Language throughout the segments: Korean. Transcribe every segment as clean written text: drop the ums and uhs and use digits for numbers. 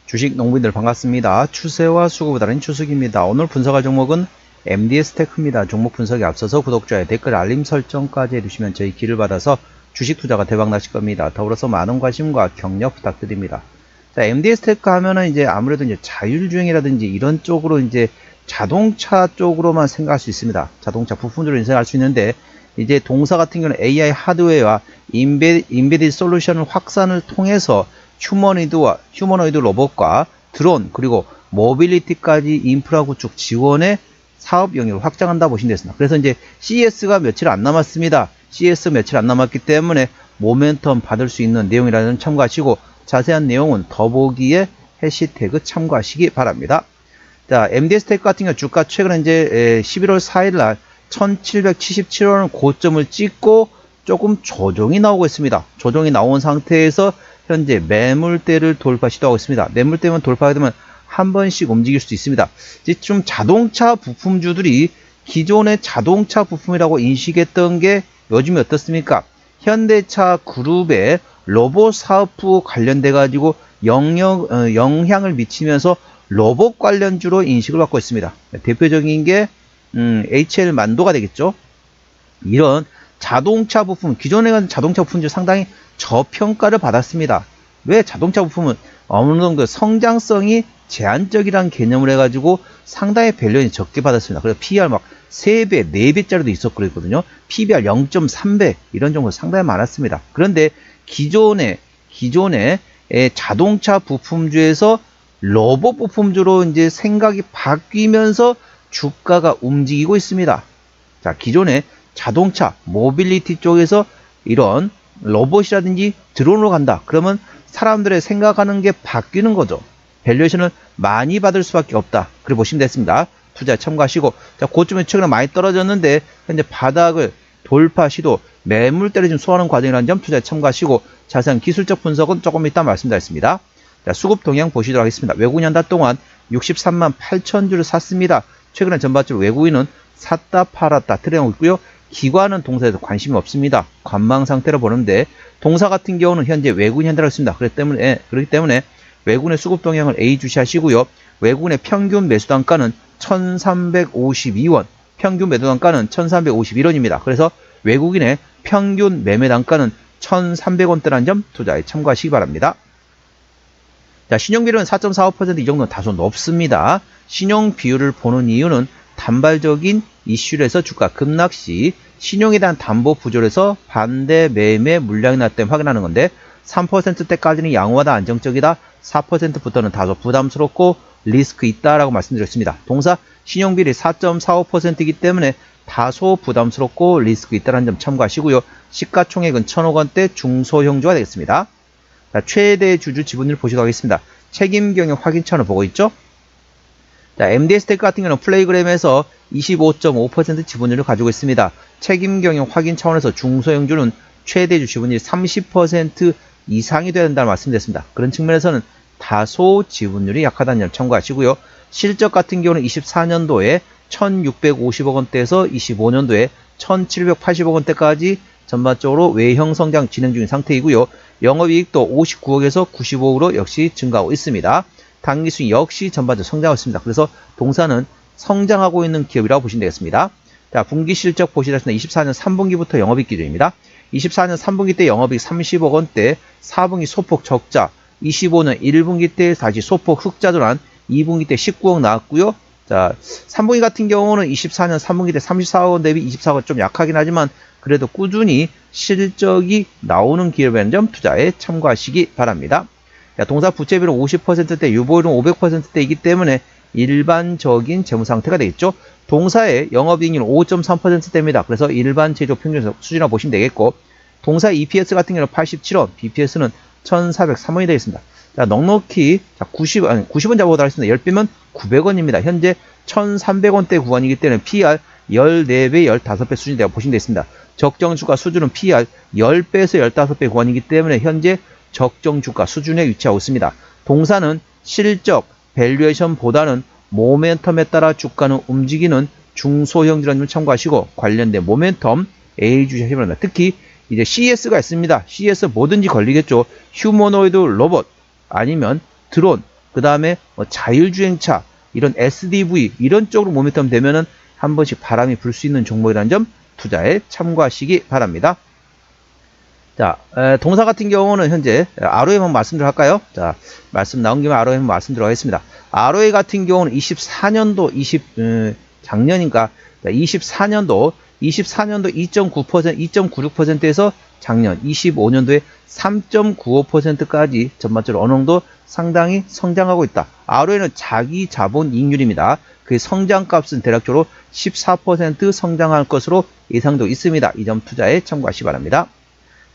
주식 농부인들 반갑습니다. 추세와 수급을 다룬 추석입니다. 오늘 분석할 종목은 MDS테크입니다. 종목 분석에 앞서서 구독자의 댓글 알림 설정까지 해주시면 저희 길을 받아서 주식 투자가 대박 나실 겁니다. 더불어서 많은 관심과 격려 부탁드립니다. 자, MDS테크 하면은 이제 아무래도 이제 자율주행이라든지 이런 쪽으로 이제 자동차 쪽으로만 생각할 수 있습니다. 자동차 부품으로 생각할 수 있는데 이제 동사 같은 경우는 AI 하드웨어와 인베디드 솔루션을 확산을 통해서 휴머노이드 로봇과 드론 그리고 모빌리티까지 인프라 구축 지원의 사업 영역을 확장한다 보시면 되겠습니다. 그래서 이제 CES가 며칠 안 남았습니다. CES 며칠 안 남았기 때문에 모멘텀 받을 수 있는 내용이라는 점 참고하시고 자세한 내용은 더보기에 해시태그 참고하시기 바랍니다. 자, MDS테크 같은 경우 주가 최근에 이제 11월 4일 날 1777원 고점을 찍고 조금 조정이 나오고 있습니다. 조정이 나온 상태에서 현재 매물대를 돌파 시도하고 있습니다. 매물대만 돌파하게 되면 한 번씩 움직일 수도 있습니다. 지금 자동차 부품주들이 기존의 자동차 부품이라고 인식했던 게 요즘에 어떻습니까? 현대차 그룹의 로봇 사업부 관련돼 가지고 영향을 미치면서 로봇 관련주로 인식을 받고 있습니다. 대표적인 게 HL 만도가 되겠죠. 이런 자동차 부품, 기존에 가진 자동차 부품들 상당히 저평가를 받았습니다. 왜? 자동차 부품은 어느 정도 성장성이 제한적이라는 개념을 해가지고 상당히 밸류가 적게 받았습니다. 그래서 PER 막 3배, 4배짜리도 있었고 그랬거든요. PBR 0.3배 이런 정도 상당히 많았습니다. 그런데 기존의 자동차 부품주에서 로봇 부품주로 이제 생각이 바뀌면서 주가가 움직이고 있습니다. 자, 기존의 자동차, 모빌리티 쪽에서 이런 로봇이라든지 드론으로 간다. 그러면 사람들의 생각하는 게 바뀌는 거죠. 밸류에이션을 많이 받을 수밖에 없다. 그래 보시면 됐습니다. 투자 참고하시고, 자, 고점에 최근에 많이 떨어졌는데 현재 바닥을 돌파 시도, 매물대를 좀 소화하는 과정이라는 점 투자 참고하시고, 자세한 기술적 분석은 조금 이따 말씀드리겠습니다. 자, 수급 동향 보시도록 하겠습니다. 외국인 한 달 동안 63만 8천 주를 샀습니다. 최근에 전반적으로 외국인은 샀다 팔았다 트레하고 있고요. 기관은 동사에서 관심이 없습니다. 관망 상태로 보는데 동사 같은 경우는 현재 외국인 현대라고 있습니다. 그렇기 때문에 외국인의 수급 동향을 A 주시하시고요. 외국인의 평균 매수 단가는 1352원, 평균 매도 단가는 1351원입니다. 그래서 외국인의 평균 매매 단가는 1300원대라는 점 투자에 참고하시기 바랍니다. 자, 신용비율은 4.45% 이 정도는 다소 높습니다. 신용 비율을 보는 이유는 단발적인 이슈에서 주가 급락 시 신용에 대한 담보 부족에서 반대 매매 물량이 났기 때문에 확인하는 건데 3%대까지는 양호하다 안정적이다 4%부터는 다소 부담스럽고 리스크 있다라고 말씀드렸습니다. 동사 신용비율이 4.45%이기 때문에 다소 부담스럽고 리스크 있다는 점 참고하시고요. 시가총액은 1,000억원대 중소형주가 되겠습니다. 자, 최대 주주 지분율 보시도록 하겠습니다. 책임 경영 확인 차원을 보고 있죠. 자, MDS테크 같은 경우는 플레이그램에서 25.5% 지분율을 가지고 있습니다. 책임 경영 확인 차원에서 중소형주는 최대주 지분율이 30% 이상이 돼야 된다는 말씀드렸습니다. 그런 측면에서는 다소 지분율이 약하다는 점 참고하시고요. 실적 같은 경우는 24년도에 1,650억 원대에서 25년도에 1,780억 원대까지 전반적으로 외형 성장 진행 중인 상태이고요. 영업이익도 59억에서 95억으로 역시 증가하고 있습니다. 당기수익 역시 전반적으로 성장하고 있습니다. 그래서 동사는 성장하고 있는 기업이라고 보시면 되겠습니다. 자, 분기 실적 보시겠습니다. 24년 3분기부터 영업이익 기준입니다. 24년 3분기 때 영업이익 30억 원대, 4분기 소폭 적자, 25년 1분기 때 다시 소폭 흑자 전환, 2분기 때 19억 나왔고요. 자, 3분기 같은 경우는 24년 3분기 때 34억 원 대비 24억 원 좀 약하긴 하지만 그래도 꾸준히 실적이 나오는 기업이라는 점 투자에 참고하시기 바랍니다. 자, 동사 부채비율은 50%대, 유보율은 500%대이기 때문에 일반적인 재무 상태가 되겠죠. 동사의 영업이익률은 5.3%대입니다. 그래서 일반 제조 평균 수준이라고 보시면 되겠고, 동사 EPS 같은 경우는 87원, BPS는 1,403원이 되겠습니다. 자, 넉넉히 90원 잡아보도록 하겠습니다. 10배면 900원입니다. 현재 1,300원대 구간이기 때문에 PR 14배, 15배 수준이 되어 보시면 되겠습니다. 적정주가 수준은 PR 10배에서 15배 구간이기 때문에 현재 적정주가 수준에 위치하고 있습니다. 동사는 실적, 밸류에이션보다는 모멘텀에 따라 주가는 움직이는 중소형이라는 점 참고하시고 관련된 모멘텀 A 주시기 바랍니다. 특히 이제 CES가 있습니다. CES 뭐든지 걸리겠죠. 휴머노이드 로봇 아니면 드론 그 다음에 자율주행차, 이런 SDV, 이런 쪽으로 모멘텀 되면은 한 번씩 바람이 불 수 있는 종목이라는 점 투자에 참고하시기 바랍니다. 자, 동사 같은 경우는 현재 ROE 한번 말씀드려 할까요? 자, 말씀 나온 김에 ROE 한번 말씀드려 하겠습니다. ROE 같은 경우는 24년도, 작년인가, 24년도 2.9%, 2.96%에서 작년 25년도에 3.95%까지 전반적으로 어느 정도 상당히 성장하고 있다. ROE는 자기 자본 이익률입니다. 그 성장값은 대략적으로 14% 성장할 것으로 예상되고 있습니다. 이 점 투자에 참고하시기 바랍니다.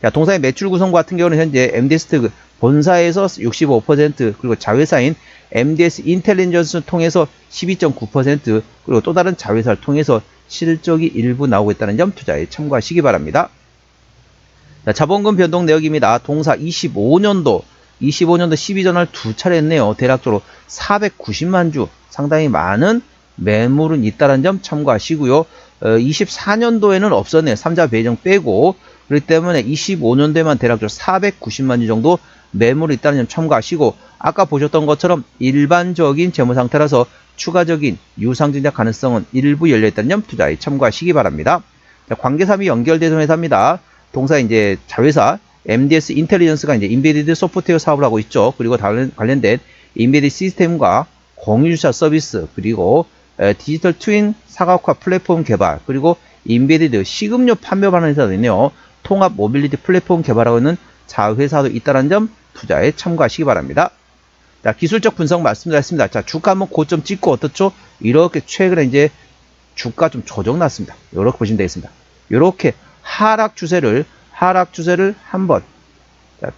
자, 동사의 매출 구성 같은 경우는 현재 MDS 본사에서 65%, 그리고 자회사인 MDS 인텔리전스를 통해서 12.9%, 그리고 또 다른 자회사를 통해서 실적이 일부 나오고 있다는 점 투자에 참고하시기 바랍니다. 자, 자본금 변동 내역입니다. 동사 25년도 12전월 두 차례 했네요. 대략적으로 490만 주, 상당히 많은 매물은 있다는 점 참고하시고요. 24년도에는 없었네요. 3자 배정 빼고. 그렇기 때문에 25년도에만 대략적으로 490만 주 정도 매물이 있다는 점 참고하시고, 아까 보셨던 것처럼 일반적인 재무 상태라서 추가적인 유상증자 가능성은 일부 열려있다는 점 투자에 참고하시기 바랍니다. 자, 관계사미 연결되는 회사입니다. 동사 이제 자회사 MDS 인텔리전스가 이제 인베디드 소프트웨어 사업을 하고 있죠. 그리고 관련된 인베디드 시스템과 공유주차 서비스, 그리고 디지털 트윈 사각화 플랫폼 개발, 그리고 인베디드 식음료 판매하는 회사도 있네요. 통합 모빌리티 플랫폼 개발하고 있는 자회사도 있다는 점 투자에 참고하시기 바랍니다. 자, 기술적 분석 말씀드렸습니다. 자, 주가 한번 고점 찍고 어떻죠? 이렇게 최근에 이제 주가 좀 조정 났습니다. 이렇게 보시면 되겠습니다. 이렇게 하락 추세를 한 번,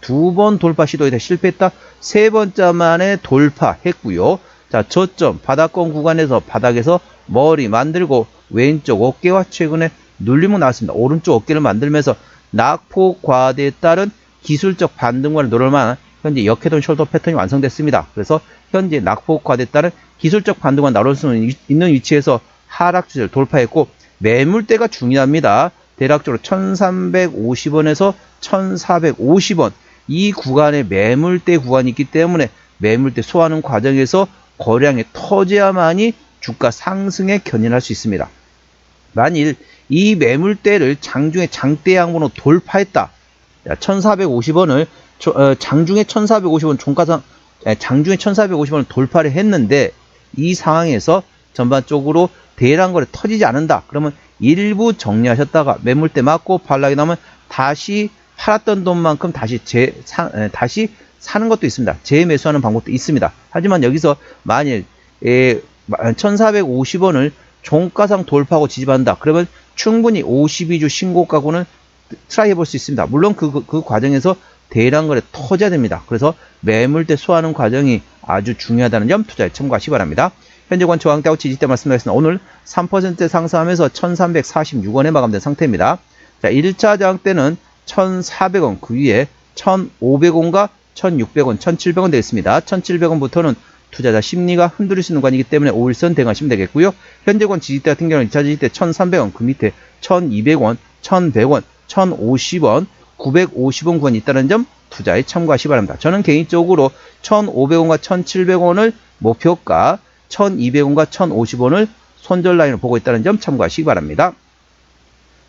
두 번 돌파 시도에 실패했다. 세 번째 만에 돌파했고요. 자, 저점 바닥권 구간에서 바닥에서 머리 만들고 왼쪽 어깨와 최근에 눌림은 나왔습니다. 오른쪽 어깨를 만들면서 낙폭 과대에 따른 기술적 반등권을 노릴 만한 현재 역회전 숄더 패턴이 완성됐습니다. 그래서 현재 낙폭 과대에 따른 기술적 반등권 나올 수 있는 위치에서 하락 추세를 돌파했고, 매물대가 중요합니다. 대략적으로 1350원에서 1450원 이 구간에 매물대 구간이 있기 때문에 매물대 소화하는 과정에서 거량이 터져야만이 주가 상승에 견인할 수 있습니다. 만일 이 매물대를 장중에 장대 양봉으로 돌파했다. 1450원을 장중에 1450원 종가상 장중에 1450원을 돌파를 했는데, 이 상황에서 전반적으로 대량거래 터지지 않는다. 그러면 일부 정리하셨다가 매물대 맞고 반락이 나면 다시 팔았던 돈만큼 다시 사는 것도 있습니다. 재매수하는 방법도 있습니다. 하지만 여기서 만일 1450원을 종가상 돌파하고 지지받는다. 그러면 충분히 52주 신고가고는 트라이 해볼 수 있습니다. 물론 그 과정에서 대량거래 터져야 됩니다. 그래서 매물대 소화하는 과정이 아주 중요하다는 점 투자에 참고하시기 바랍니다. 현재권 저항대하고 지지대 말씀드렸습니다. 오늘 3% 상승하면서 1346원에 마감된 상태입니다. 자, 1차 저항대는 1400원, 그 위에 1500원과 1600원, 1700원 되겠습니다. 1700원부터는 투자자 심리가 흔들릴 수 있는 구간이기 때문에 5일선 대응하시면 되겠고요. 현재권 지지대 같은 경우는 2차 지지대 1300원, 그 밑에 1200원, 1100원, 1050원, 950원 구간이 있다는 점 투자에 참고하시기 바랍니다. 저는 개인적으로 1500원과 1700원을 목표가, 1200원과 1050원을 손절 라인으로 보고 있다는 점 참고하시기 바랍니다.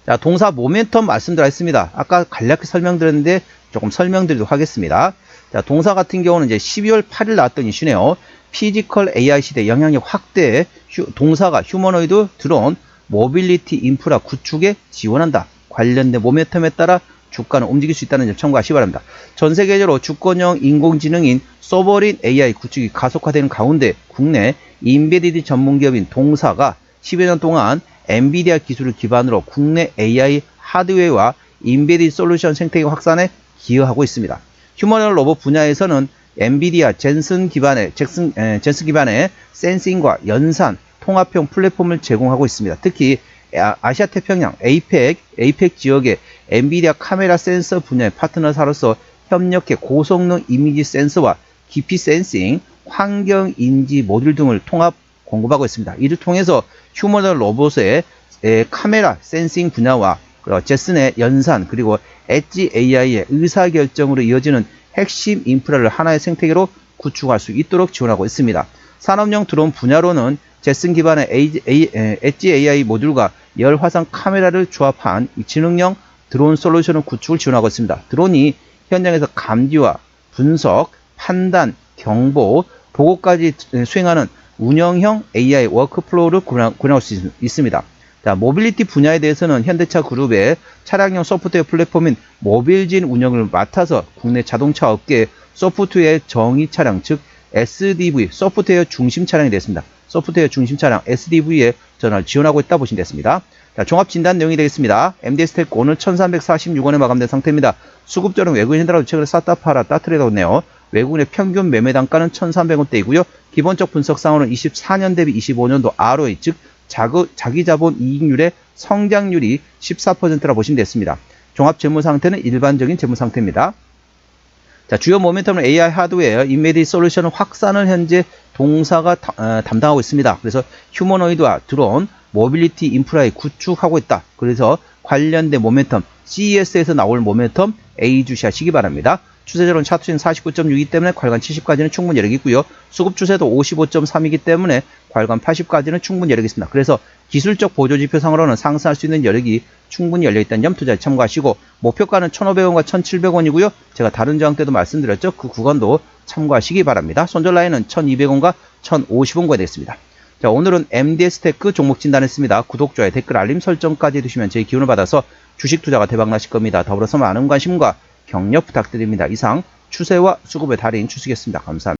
자, 동사 모멘텀 말씀드렸습니다. 아까 간략히 설명드렸는데 조금 설명드리도록 하겠습니다. 자, 동사 같은 경우는 이제 12월 8일 나왔던 이슈네요. 피지컬 AI 시대 영향력 확대, 동사가 휴머노이드 드론 모빌리티 인프라 구축에 지원한다. 관련된 모멘텀에 따라 주가는 움직일 수 있다는 점 참고하시기 바랍니다. 전 세계적으로 주권형 인공지능인 소버린 AI 구축이 가속화되는 가운데 국내 인베디드 전문기업인 동사가 10여 년 동안 엔비디아 기술을 기반으로 국내 AI 하드웨어와 인베디드 솔루션 생태계 확산에 기여하고 있습니다. 휴머노이드 로봇 분야에서는 엔비디아 젠슨 기반의 센싱과 연산, 통합형 플랫폼을 제공하고 있습니다. 특히 아시아 태평양, APEC 지역의 엔비디아 카메라 센서 분야의 파트너사로서 협력해 고성능 이미지 센서와 깊이 센싱, 환경 인지 모듈 등을 통합 공급하고 있습니다. 이를 통해서 휴머노이드 로봇의 카메라 센싱 분야와 제슨의 연산, 그리고 엣지 AI의 의사결정으로 이어지는 핵심 인프라를 하나의 생태계로 구축할 수 있도록 지원하고 있습니다. 산업용 드론 분야로는 제슨 기반의 엣지 AI 모듈과 열 화상 카메라를 조합한 지능형 드론 솔루션을 구축을 지원하고 있습니다. 드론이 현장에서 감지와 분석, 판단, 경보, 보고까지 수행하는 운영형 AI 워크플로우를 구현할 수 있습니다. 자, 모빌리티 분야에 대해서는 현대차 그룹의 차량용 소프트웨어 플랫폼인 모빌진 운영을 맡아서 국내 자동차 업계의 소프트웨어 정의 차량, 즉 SDV, 소프트웨어 중심 차량이 됐습니다. 소프트웨어 중심 차량 SDV에 전화를 지원하고 있다 보시면 됐습니다. 자, 종합 진단 내용이 되겠습니다. MDS테크 오늘 1346원에 마감된 상태입니다. 수급절은 외국인 현대라고 최근에 쌌다 팔아 따트리고 있네요. 외국인의 평균 매매 단가는 1,300원대이고요. 기본적 분석상으로는 24년 대비 25년도 ROE, 즉 자기 자본 이익률의 성장률이 14%라 보시면 됐습니다. 종합 재무 상태는 일반적인 재무 상태입니다. 자, 주요 모멘텀은 AI 하드웨어, 인메디 솔루션 확산을 현재 동사가 담당하고 있습니다. 그래서 휴머노이드와 드론, 모빌리티 인프라에 구축하고 있다. 그래서 관련된 모멘텀, CES에서 나올 모멘텀 A 주시하시기 바랍니다. 추세적으로는 차트는 49.6이기 때문에 괄관 70까지는 충분히 여력이 있고요. 수급 추세도 55.3이기 때문에 괄관 80까지는 충분히 여력이 있습니다. 그래서 기술적 보조지표상으로는 상승할 수 있는 여력이 충분히 열려있다는 점 투자에 참고하시고, 목표가는 1,500원과 1,700원이고요. 제가 다른 저항 때도 말씀드렸죠. 그 구간도 참고하시기 바랍니다. 손절 라인은 1,200원과 1,050원가 되겠습니다. 자, 오늘은 MDS테크 종목 진단했습니다. 구독, 좋아요, 댓글, 알림 설정까지 해두시면 저희 기운을 받아서 주식 투자가 대박나실 겁니다. 더불어서 많은 관심과 격려 부탁드립니다. 이상 추세와 수급의 달인 추수겠습니다. 감사합니다.